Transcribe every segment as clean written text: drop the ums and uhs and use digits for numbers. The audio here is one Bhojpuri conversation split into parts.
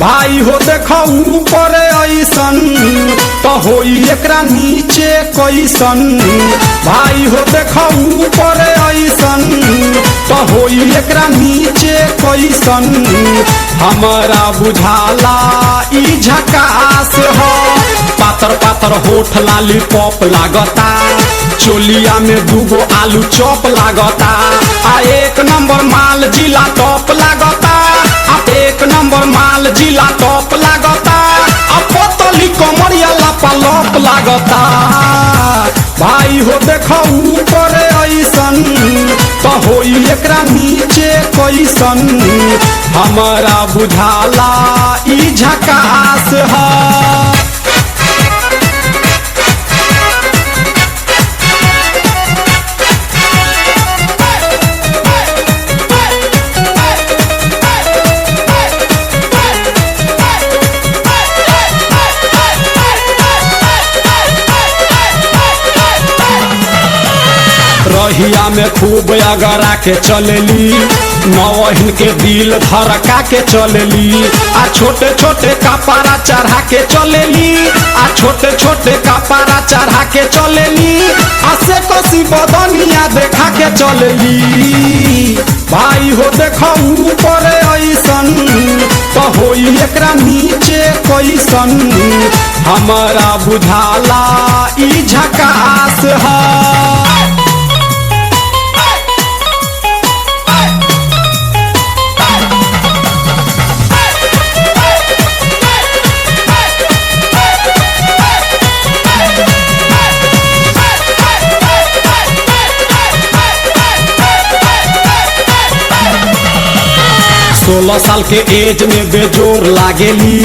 भाई हो देखो ऊपर ऐसन तो होई एकरा नीचे कैसन। भाई हो देखो ऊपर ऐसन तो होई एकरा नीचे कैसन। हमारा बुझाला ई झकास हो। पातर पातर होठ लाली पॉप लागता, चोलिया में दूगो आलू चॉप लागता। आ एक नंबर माल जिला टॉप लागता। आप एक नंबर माल जिला टॉप लागता। अब पतली कमरिया लापालॉप लागता। भाई हो देखो ऊपर ऐसन तो होई एकरा नीचे कैसन। हमारा बुझाला ई झकास है। रहिया में खूब अगरा के चलेली, नौहिन के दिल धड़का के चलेली। आ छोटे छोटे कपड़ा चढ़ा के चलेली। आ छोटे छोटे कपड़ा चढ़ा के चलेली। आ से कसी बदनिया देखा के चलेली। भाई हो देखो ऊपर ऐसन तो होई एकरा नीचे कैसन। हमारा बुझाला ई झकास है। सोलह साल के एज में बेजोर लागेली।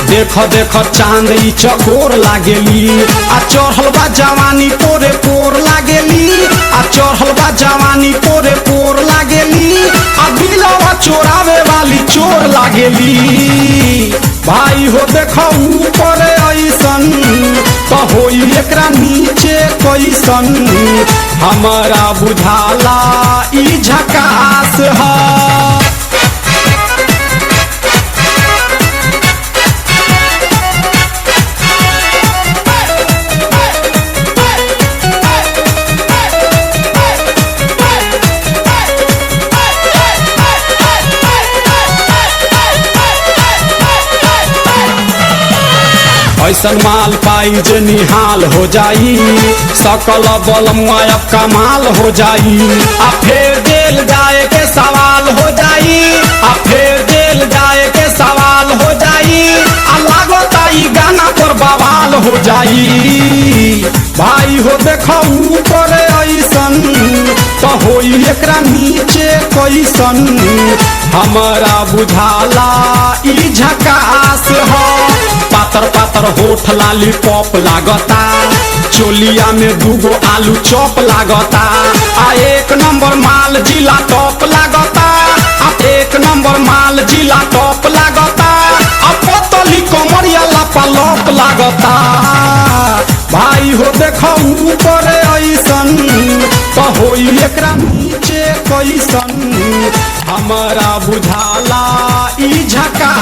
देखो देखो चांद ई चकोर लागेली। आ चढ़ल बा जवानी पोरे पोर लागेली। आ चढ़ल बा जवानी पोरे पोर लागेली। आ दिलवा चोरावे वाली चोर लागेली। भाई हो देखो ऊपर ऐसन तो होई एकरा नीचे कैसन। हमारा बुझाला ई झकास है। ऐसन माल पाई जे निहाल हो जाई। सकल बल मुआयब कमाल हो जाई। आ फिर जेल जाए के सवाल हो जाई। आ फिर जेल जाए के सवाल हो जाई। आ लागता ई गाना पर बवाल हो जाई। भाई हो देखो ऊपर ऐसन तो होई एकरा नीचे कैसन। हमारा बुझाला ई झकास है। पातर पातर होठ लाली पॉप लागता, चोलिया में दूगो आलू चॉप लागता। आ एक नंबर माल जिला टॉप लागता। आ एक नंबर माल जिला टॉप लागता। आ पतली कमरिया लापालॉप लागता। भाई हो देखो ऊपर ऐसन तो होई एकरा नीचे कैसन। हमारा बुझाला ई झकास